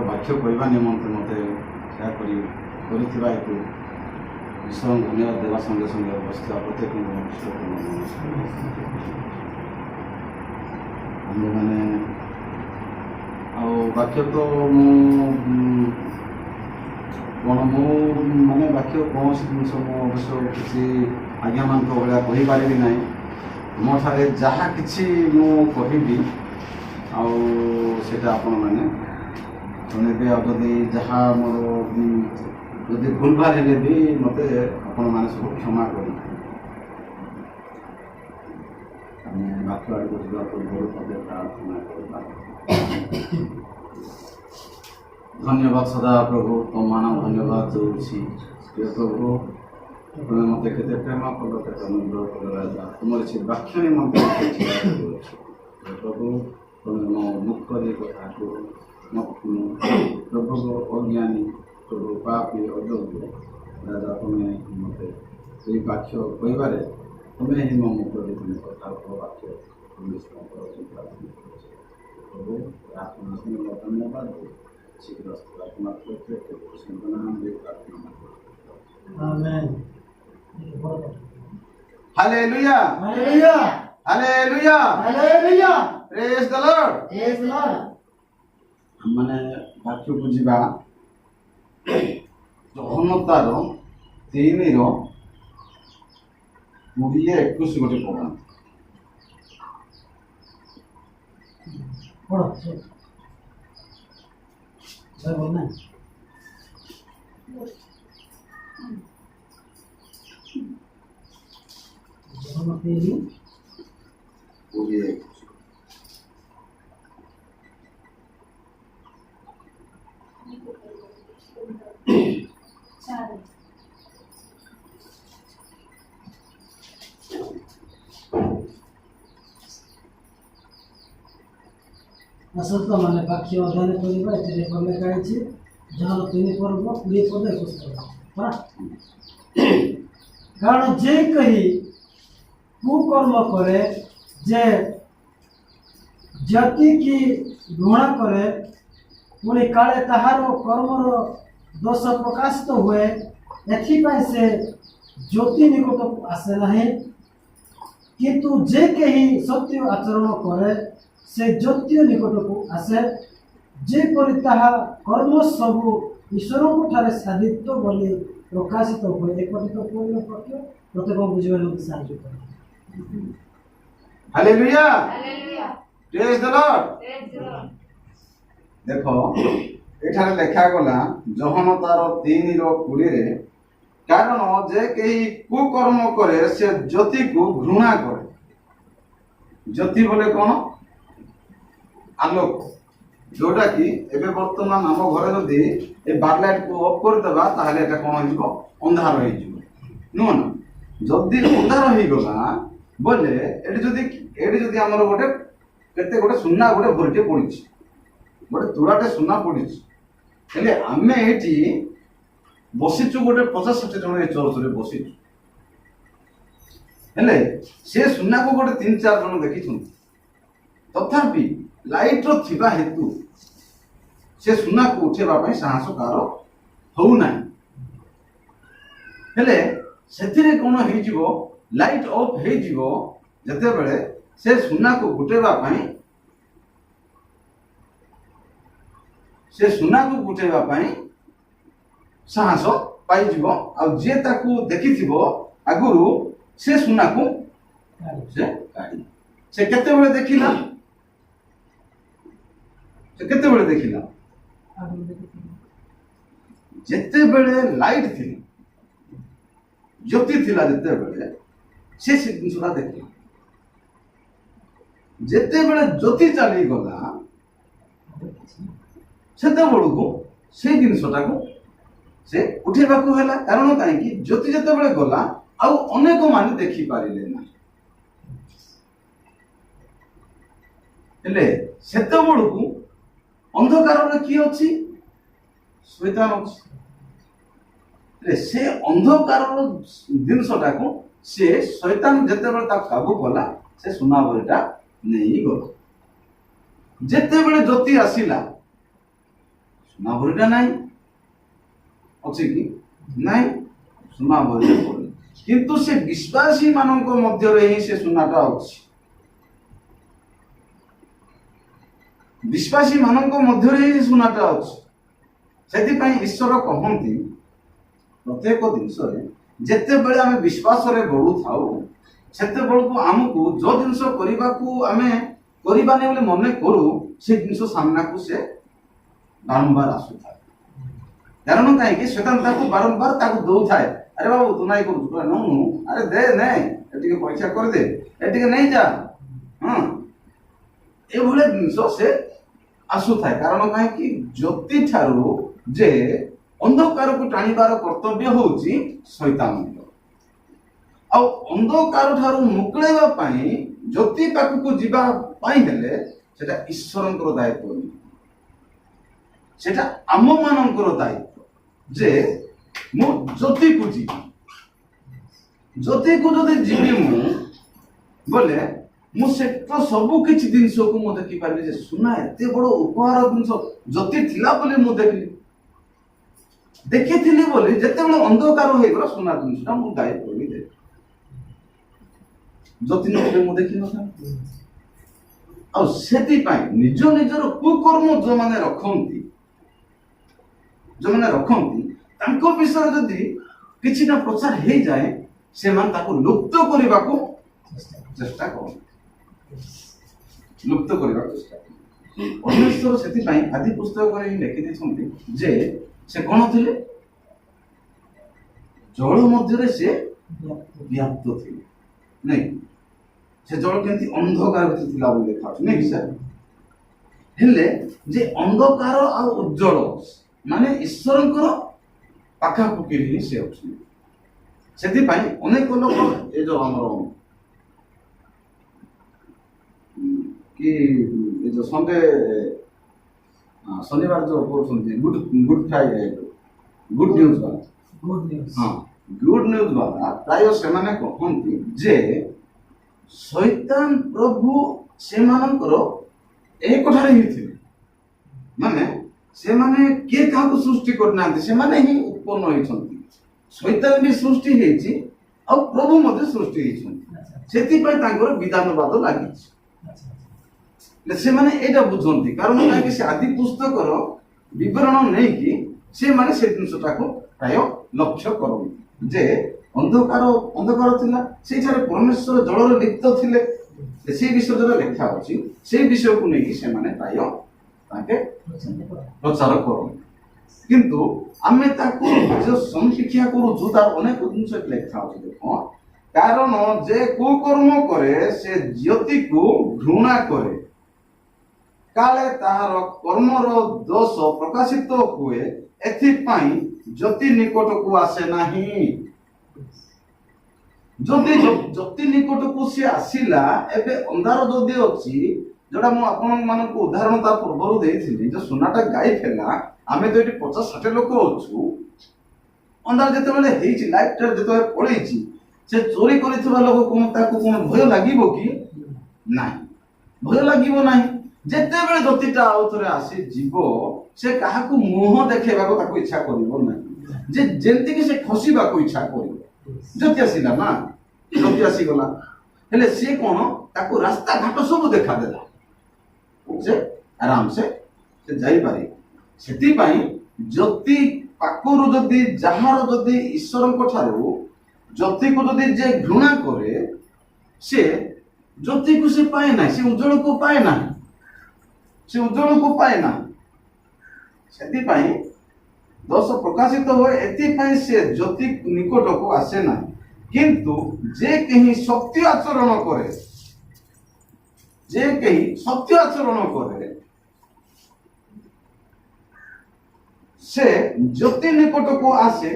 ବାକ୍ୟ କହିବା ନିମନ୍ତେ ମୋତେ ଏହା କରିଥିବା ହେତୁ ଈଶ୍ୱରଙ୍କୁ ଧନ୍ୟବାଦ ଦେବା ସଙ୍ଗେ ସଙ୍ଗେ ବସିଥିବା ପ୍ରତ୍ୟେକଙ୍କୁ ଆମ୍ଭେମାନେ ଆଉ ବାକ୍ୟ ତ ମୁଁ ମାନେ ବାକ୍ୟ କୌଣସି ଜିନିଷ ମୁଁ ଅବଶ୍ୟ କିଛି ଆଜ୍ଞାମାନଙ୍କ ଭଳିଆ କହିପାରିବି ନାହିଁ। ମୋ ଠାରେ ଯାହା କିଛି ମୁଁ କହିବି ଆଉ ସେଇଟା ଆପଣମାନେ ଶୁଣିବେ। ଆଉ ଯଦି ଯାହା ମୋର ଯଦି ଭୁଲ ଭାଲ ହେଲେ ବି ମୋତେ ଆପଣମାନେ ସବୁ କ୍ଷମା କରିବେ। ଆମେ ବାକ୍ୟ ଆଡ଼କୁ ଯିବା ପୂର୍ବରୁ ପଦେ ପ୍ରାର୍ଥନା କରିବା। ଧନ୍ୟବାଦ ସଦା ପ୍ରଭୁ, ତୁମମାନ ଧନ୍ୟବାଦ ଦେଉଛି। ପ୍ରିୟ ପ୍ରଭୁ, ତୁମେ ମୋତେ କେତେ ପ୍ରେମ କଲ, କେତେ ଅନୁଗ୍ରହ କଲ ରାଜା। ତୁମର ସେ ବାକ୍ୟ ନିମନ୍ତେ ପ୍ରଭୁ, ତୁମେ ମୋ ମୁଖରେ କଥାକୁ ପ୍ରଭୁ ଅଜ୍ଞାନୀ, ପ୍ରଭୁ ପାପୀ, ଅଯୋଗ୍ୟ ରାଜା, ତୁମେ ମୋତେ ସେଇ ବାକ୍ୟ କହିବାରେ ତୁମେ ହିଁ ମୋ ମୁଖରେ ତୁମେ କଥା ବାକ୍ୟ ପ୍ରଭୁ ପ୍ରାର୍ଥନା ଶୁଣିବା ଧନ୍ୟବାଦ। ଶୀଘ୍ର ପ୍ରାର୍ଥନା Hallelujah. Hallelujah. Hallelujah. Hallelujah. Praise the Lord. Praise the Lord. ମାନେ ବାକ୍ୟକୁ ଯିବା ଜହନ୍ନତାର 3:20-21 ଗୋଟେ ପଢ଼ନ୍ତୁ। ପଢ଼ ନା ଆସତ ମାନେ ବାକ୍ୟ ଅଧ୍ୟୟନ କରିବା। ଏଥିରେ ଲେଖା ହେଇଛି ଯାହାର 3 ପର୍ବ 20 ପଦ 21 ପଦ। କାରଣ ଯେ କେହି କୁକର୍ମ କରେ, ଯେ ଜାତି କି ଘୃଣା କରେ, ପୁଣି କାଳେ ତାହାର କର୍ମର ଦୋଷ ପ୍ରକାଶିତ ହୁଏ, ଏଥିପାଇଁ ସେ ଜ୍ୟୋତି ନିକଟକୁ ଆସେ ନାହିଁ। କିନ୍ତୁ ଯେ କେହି ସତ୍ୟ ଆଚରଣ କରେ, ସେ ଜ୍ୟୋତି ନିକଟକୁ ଆସେ, ଯେପରି ତାହା କର୍ମ ସବୁ ଈଶ୍ୱରଙ୍କ ଠାରେ ସାଧିତ ବୋଲି ପ୍ରକାଶିତ ହୁଏ। ଏପରି ତ ପ୍ରତ୍ୟେକ ବୁଝିବାରେ ମୋତେ ସାହାଯ୍ୟ କରେ। Hallelujah. Praise the Lord. ଦେଖ ଏଠାରେ ଲେଖା ଗଲା ଜହନ୍ନତାର 3:20, କାରଣ ଯେ କେହି କୁକର୍ମ କରେ ସେ ଜ୍ୟୋତିକୁ ଘୃଣା କରେ। ଜ୍ୟୋତି ବୋଲେ କ'ଣ? ଆଲୋକ, ଯୋଉଟା କି ଏବେ ବର୍ତ୍ତମାନ ଆମ ଘରେ ଯଦି ଏ ବାରଲାଇଟକୁ ଅଫ୍ କରିଦେବା ତାହେଲେ ଏଟା କ'ଣ ହେଇଯିବ? ଅନ୍ଧାର ହେଇଯିବ, ନୁହଁ ନା? ଯଦି ଅନ୍ଧାର ହେଇଗଲା ବୋଲେ ଏଠି ଯଦି ଆମର ଗୋଟେ ସୁନା ଗୋଟେ ଭରିଟେ ପଡ଼ିଛି, ଗୋଟେ ତୁଳାଟେ ସୁନା ପଡ଼ିଛି, ହେଲେ ଆମେ ଏଇଠି ବସିଛୁ ଗୋଟେ 50-60 ଜଣ ଏ ଚର୍ଚ୍ଚରେ ବସିଛୁ, ହେଲେ ସେ ସୁନାକୁ ଗୋଟେ 3-4 ଜଣ ଦେଖିଛନ୍ତି। ତଥାପି ଲାଇଟର ଥିବା ହେତୁ ସେ ସୁନାକୁ ଉଠେଇବା ପାଇଁ ସାହସ କାହାର ହଉନାହିଁ। ହେଲେ ସେଥିରେ କ'ଣ ହେଇଯିବ? ଲାଇଟ୍ ଅଫ୍ ହେଇଯିବ ଯେତେବେଳେ ସେ ସୁନାକୁ ଗୋଟେଇବା ପାଇଁ ସାହସ ପାଇଯିବ। ଆଉ ଯିଏ ତାକୁ ଦେଖିଥିବ ଆଗରୁ ସେ ସୁନାକୁ ସେ କାଢ଼ିବ। ସେ କେତେବେଳେ ଦେଖିଲା? ଯେତେବେଳେ ଲାଇଟ୍ ଥିଲା, ଜ୍ୟୋତି ଥିଲା, ଯେତେବେଳେ ସେ ଜିନିଷଟା ଦେଖିଲା। ଯେତେବେଳେ ଜ୍ୟୋତି ଚାଲିଗଲା ସେତେବେଳକୁ ସେଇ ଜିନିଷଟାକୁ ସେ ଉଠେଇବାକୁ ହେଲା। କାରଣ କାହିଁକି? ଜ୍ୟୋତି ଯେତେବେଳେ ଗଲା ଆଉ ଅନେକ ମାନେ ଦେଖିପାରିଲେ ନାହିଁ। ହେଲେ ସେତେବେଳକୁ ଅନ୍ଧକାରରେ କିଏ ଅଛି? ଶୈତାନ ଅଛି। ହେଲେ ସେ ଅନ୍ଧକାରର ଜିନିଷଟାକୁ ସେ ଶୈତାନ ଯେତେବେଳେ ତାକୁ କାବୁ କଲା, ସେ ସୁନା ଭରିଟା ନେଇଗଲା। ଯେତେବେଳେ ଜ୍ୟୋତି ଆସିଲା ସୁନା ଭରିଟା ନାହିଁ, ଅଛି କି ନାହିଁ? ସୁନା ଭରିଟା ପଡୁନି, କିନ୍ତୁ ସେ ବିଶ୍ୱାସୀ ମାନଙ୍କ ମଧ୍ୟରେ ହିଁ ସେ ସୁନାଟା ଅଛି। ବିଶ୍ୱାସୀ ମାନଙ୍କ ମଧ୍ୟରେ ହିଁ ସୁନାଟା ଅଛି। ସେଥିପାଇଁ ଈଶ୍ୱର କହନ୍ତି ପ୍ରତ୍ୟେକ ଜିନିଷରେ ଯେତେବେଳେ ଆମେ ବିଶ୍ୱାସରେ ବଢୁଥାଉ ସେତେବେଳକୁ ଆମକୁ ଯୋଉ ଜିନିଷ କରିବାକୁ ଆମେ କରିବାନି ବୋଲି ମନେ କରୁ ସେ ଜିନିଷ ସାମ୍ନାକୁ ସେ ବାରମ୍ବାର ଆସୁଥାଏ। କାରଣ କାହିଁକି ଶୈତାନ ତାକୁ ବାରମ୍ବାର ତାକୁ ଦଉଥାଏ, ଆରେ ବାବୁ ତୁ ନାଇଁ କରୁଛୁ, ନଉନୁ, ଆରେ ଦେ ନେ, ଟିକେ ପରୀକ୍ଷା କରିଦେ, ଟିକେ ନେଇଯା, ହଁ, ଏଭଳିଆ ଜିନିଷ ସେ ଆସୁଥାଏ। କାରଣ କାହିଁକି ଜ୍ୟୋତି ଠାରୁ ଯେ ଅନ୍ଧକାରକୁ ଟାଣିବାର କର୍ତ୍ତବ୍ୟ ହଉଛି ଶୈତାନଙ୍କର। ଆଉ ଅନ୍ଧକାର ଠାରୁ ମୁକୁଳେଇବା ପାଇଁ ଜ୍ୟୋତି ପାଖକୁ ଯିବା ପାଇଁ ହେଲେ ସେଟା ଈଶ୍ୱରଙ୍କର ଦାୟିତ୍ୱ ନୁହେଁ, ସେଟା ଆମ ମାନଙ୍କର ଦାୟିତ୍ୱ ଯେ ମୁଁ ଜ୍ୟୋତିକୁ ଯିବି। ଜ୍ୟୋତିକୁ ଯଦି ଯିବି ମୁଁ ବୋଲେ ମୁଁ ସେଠୁ ସବୁ କିଛି ଜିନିଷକୁ ମୁଁ ଦେଖିପାରିବି ଯେ ସୁନା ଏତେ ବଡ ଉପହାର ଜିନିଷ ଜ୍ୟୋତି ଥିଲା ବୋଲି ମୁଁ ଦେଖିଥିଲି ବୋଲି ଯେତେବେଳେ ଅନ୍ଧକାର ହେଇଗଲା ସୁନା ଜିନିଷଟା ମୁଁ ଦାୟିତ୍ୱ ବି ଦେବି। ଜ୍ୟୋତି ନଥିଲେ ମୁଁ ଦେଖିନଥାନ୍ତି। ଆଉ ସେଥିପାଇଁ ନିଜ ନିଜର କୁକର୍ମ ଯୋଉମାନେ ରଖନ୍ତି ତାଙ୍କ ବିଷୟରେ ଯଦି କିଛିଟା ପ୍ରଚାର ହେଇଯାଏ ସେମାନେ ତାକୁ ଲୁପ୍ତ କରିବାକୁ ଚେଷ୍ଟା କରନ୍ତି। ପରମେଶ୍ୱର ସେଥିପାଇଁ ଆଦି ପୁସ୍ତକରେ ଲେଖି ଦେଇଛନ୍ତି ଯେ ସେ କଣ ଥିଲେ? ଜଳ ମଧ୍ୟରେ ସେ ବ୍ୟାପ୍ତ ଥିଲେ। ନାଇଁ, ସେ ଜଳ କେମିତି ଅନ୍ଧକାର ଭିତରେ ଥିଲା ବୋଲି ଲେଖାଉଛି, ନାଇଁ ସାର୍? ହେଲେ ଯେ ଅନ୍ଧକାର ଆଉ ଉଜ୍ଜଳ ମାନେ ଈଶ୍ୱରଙ୍କର ପାଖାପାଖି ହିଁ ସେ ଅଛନ୍ତି। ସେଥିପାଇଁ ଅନେକ ଲୋକ ଏ ଯୋଉ ଆମର କି ଏ ଯୋଉ ଶନିବାର ଯୋଉ କହୁଛନ୍ତି ଗୁଡ ଫ୍ରାଇଡେ, ଗୁଡ ନ୍ୟୁଜ ବାଲା, ହଁ, ଗୁଡ ନ୍ୟୁଜ ବାଲା ପ୍ରାୟ ସେମାନେ କହନ୍ତି ଯେ ଶୈତାନ ପ୍ରଭୁ ସେମାନଙ୍କର ଏକଠାରେ ହିଁ ଥିଲେ। ମାନେ ସେମାନେ କିଏ କାହାକୁ ସୃଷ୍ଟି କରିନାହାନ୍ତି, ସେମାନେ ହିଁ ଉତ୍ପନ୍ନ ହେଇଛନ୍ତି। ଶୈତାନ ବି ସୃଷ୍ଟି ହେଇଛି ଆଉ ପ୍ରଭୁ ମଧ୍ୟ ସୃଷ୍ଟି ହେଇଛନ୍ତି। ସେଥିପାଇଁ ତାଙ୍କର ବିଧାନବାଦ ଲାଗିଛି। ସେମାନେ ଏଇଟା ବୁଝନ୍ତି, କାରଣ କାହିଁକି ସେ ଆଦି ପୁସ୍ତକର ବିବରଣ ନେଇକି ସେମାନେ ସେ ଜିନିଷଟାକୁ ପ୍ରାୟ ଲକ୍ଷ୍ୟ କରନ୍ତି ଯେ ଅନ୍ଧକାର ଥିଲା, ସେଇଠାରେ ପରମେଶ୍ୱର ଜଳରେ ଲିପ୍ତ ଥିଲେ। ସେଇ ବିଷୟ ଯୋଉଟା ଲେଖା ଅଛି ସେଇ ବିଷୟକୁ ନେଇକି ସେମାନେ ପ୍ରାୟ ତାଙ୍କେ ପ୍ରଚାର କରନ୍ତି। କିନ୍ତୁ ଆମେ ତାକୁ ଯୋଉ ସମୀକ୍ଷା କରୁଛୁ ତାର ଅନେକ ଜିନିଷ ଲେଖା ଅଛି। ଦେଖ, କାରଣ ଯେ କୁକର୍ମ କରେ ସେ ଜ୍ୟୋତିକୁ ଘୃଣା କରେ, କାଳେ ତାହାର କର୍ମର ଦୋଷ ପ୍ରକାଶିତ ହୁଏ, ଏଥିପାଇଁ ଜ୍ୟୋତି ନିକଟକୁ ଆସେ ନାହିଁ। ଯଦି ଜ୍ୟୋତି ନିକଟକୁ ସେ ଆସିଲା, ଏବେ ଅନ୍ଧାର ଯଦି ଅଛି, ଯୋଉଟା ମୁଁ ଆପଣମାନଙ୍କୁ ଉଦାହରଣ ତା ପୂର୍ବରୁ ଦେଇଥିଲି, ଯୋଉ ସୁନାଟା ଗାୟବ ହେଲା, ଆମେ ତ ଏଠି 50-60 ଲୋକ ଅଛୁ। ଅନ୍ଧାର ଯେତେବେଳେ ହେଇଛି, ଲାଇଟଟା ଯେତେବେଳେ ପଳେଇଛି, ସେ ଚୋରି କରିଥିବା ଲୋକ ତାକୁ କଣ ଭୟ ଲାଗିବ କି? ନାହିଁ, ଭୟ ଲାଗିବ ନାହିଁ। ଯେତେବେଳେ ଜ୍ୟୋତିଟା ଆଉ ଥରେ ଆସିଯିବ ସେ କାହାକୁ ମୁହଁ ଦେଖେଇବାକୁ ତାକୁ ଇଚ୍ଛା କରିବ ନାହିଁ, ଯେ ଯେମିତିକି ସେ ଖସିବାକୁ ଇଚ୍ଛା କରିବ। ଜ୍ୟୋତି ଆସିଲା ନା, ଜ୍ୟୋତି ଆସିଗଲା, ହେଲେ ସିଏ କଣ ତାକୁ ରାସ୍ତା ଘାଟ ସବୁ ଦେଖାଦେଲା, ସେ ଆରାମସେ ସେ ଯାଇପାରିବ। ସେଥିପାଇଁ ଜ୍ୟୋତି ପାଖରୁ ଯଦି ଯାହାର ଯଦି ଈଶ୍ୱରଙ୍କ ଠାରୁ ଜ୍ୟୋତିକୁ ଯଦି ଯେ ଘୃଣା କରେ ସେ ଜ୍ୟୋତିକୁ ସେ ପାଏ ନାହିଁ, ସେ ଉଜ୍ଜଳକୁ ପାଏ ନାହିଁ, ସେଥିପାଇଁ ଦୋଷ ପ୍ରକାଶିତ ହୁଏ, ଏଥିପାଇଁ ସେ ଜ୍ୟୋତି ନିକଟକୁ ଆସେ ନାହିଁ। କିନ୍ତୁ ଯେ କେହି ସତ୍ୟ ଆଚରଣ କରେ, ସେ ଜ୍ୟୋତି ନିକଟକୁ ଆସେ,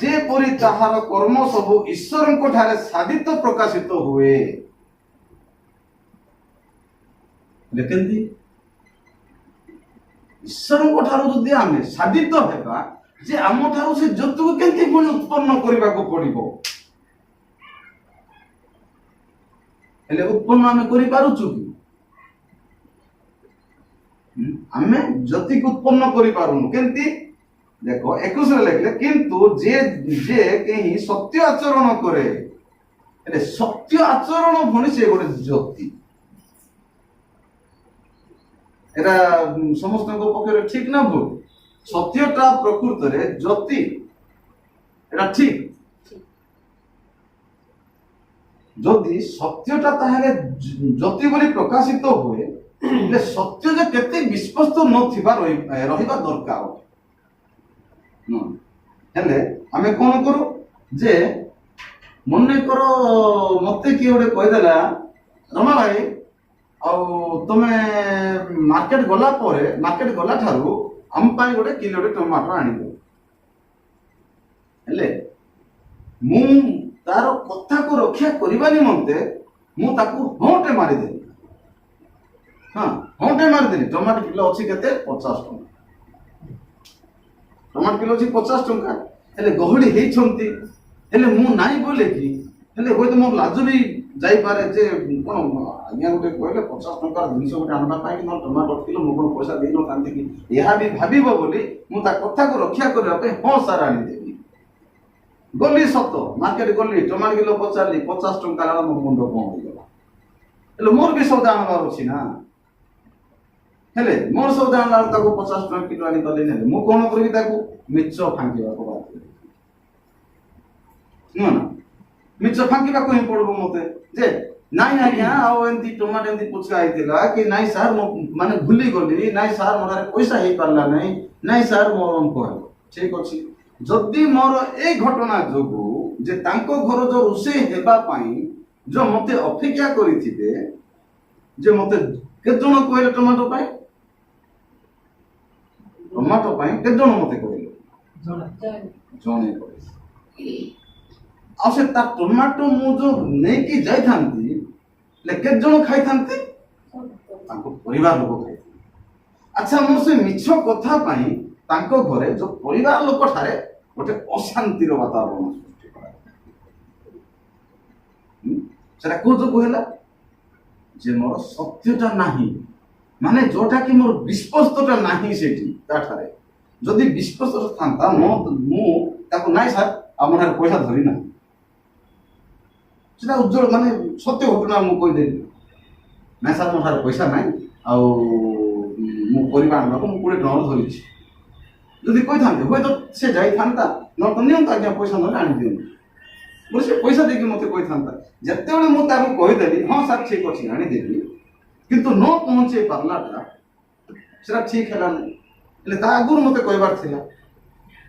ଯେପରି ତାହାର କର୍ମ ସବୁ ଈଶ୍ୱରଙ୍କ ଠାରେ ସାଧିତ ପ୍ରକାଶିତ ହୁଏ। ଦେଖନ୍ତି, ଈଶ୍ୱରଙ୍କ ଠାରୁ ଯଦି ଆମେ ସାଧିତ ହେବା, ଯେ ଆମ ଠାରୁ ସେ ଜ୍ୟୋତିକୁ କେମିତି ପୁଣି ଉତ୍ପନ୍ନ କରିବାକୁ ପଡିବ, ହେଲେ ଉତ୍ପନ୍ନ ଆମେ କରିପାରୁଛୁ କି? आमे ज्योति को उत्पन्न करि पारुनु केंती देखो 21 रे लिखले किंतु जे जे केही सत्य आचरण करे एले सत्य आचरण भणी से गोटे ज्योति एरा समस्त को पक्षरे ठीक ना भूल सत्यटा प्रकृत रे ज्योति एरा ठीक जदि सत्यटा ताहले ज्योति बोली प्रकाशित हुए ले सत्य जे केते विश्वस्त नथिबा रहिबा दरकार हेले आमे कोन करू जे मने करो मते कि ओडे कहि देला रमा भाई आ तमे मार्केट गला परे मार्केट गला थारु हम पाई गोटे किलो टमाटर आनी दो हेले मु तार कथा को रक्षा करबा निमंते मु ताकू होंटे मारी देली हां होंटे मारी देली टमाटर किलो अछि केते 50 टका टमाटर किलो अछि 50 टका हेले गहडी हेइ छंती हेले मु नाही बोले कि हेले होय तो मो लाज भी जाई पारे जे कोन आज्ञा गोटे कहले 50 टका जिनिस गोटे आनबा पाई कि न टमाटर किलो मो कोन पैसा देई न कांती कि एहा भी भाबिबो बोली मु ता कथा को रक्षा करबा पे हो सार आनी देबी गली सत मार्केट गली टमाटर किलो पचारली 50 टका ला मो मुंड कोन हो गला हेले मोर भी सौदा आनबार अछि ना हेले मोर सौदा आनला ताको 50 टका किलो आनी दले ने मु कोन करबी ताको मिच्छ फांकीबा को बात न ना मिच्छ फांकीबा को ही पड़बो मते जे नाइ आज्ञा आउ एंती टमाटर एंती पुचका आइतिला कि नाइ सर मो माने भूली गली नाइ सर मोर पैसा हे पारला नाइ सर मोर को ठीक अछि जदि मोर ए घटना जोगु जे तांको घर जो रुसे हेबा पाई जो मते अपेक्षा करिथिबे जे मते के जण कहले टमाटो पाई के जण मते कहले जणे कहले आ से ता टमाटो मु जो नै कि जाई थांती ले के जण खाई थांती तांको परिवार लोक खाई अच्छा मो से मिछो कथा पाई तांको घरे जो परिवार लोक ठारे गोटे अशांतिर वातावरण सृष्टि करा सेटा को जो कहला जे मोर सत्यटा नाही माने जोटा कि मोर विश्वस्तटा नाही सेठी ता ठारे जदि विश्वस्त थांता मु ताको नाही सर हमर पैसा धरि ना सेटा उज्जवल माने सत्य घटना मु कहि देली ना सर मोर पैसा नाही आ मु परिवार लोक मु 20 टका धरि छी जदि कहि थांते होय तो से जाई थांता न तो नियम आज्ञा पैसा न आनी दियो बोले से पैसा देकी मते कहि थांता जते बेले मु ताको कहि देली हां सर ठीक अछि आनी देली किंतु न पहुंचे पारलाटा सेटा ठीक हैला एले ता आगुर मते कहबार थिला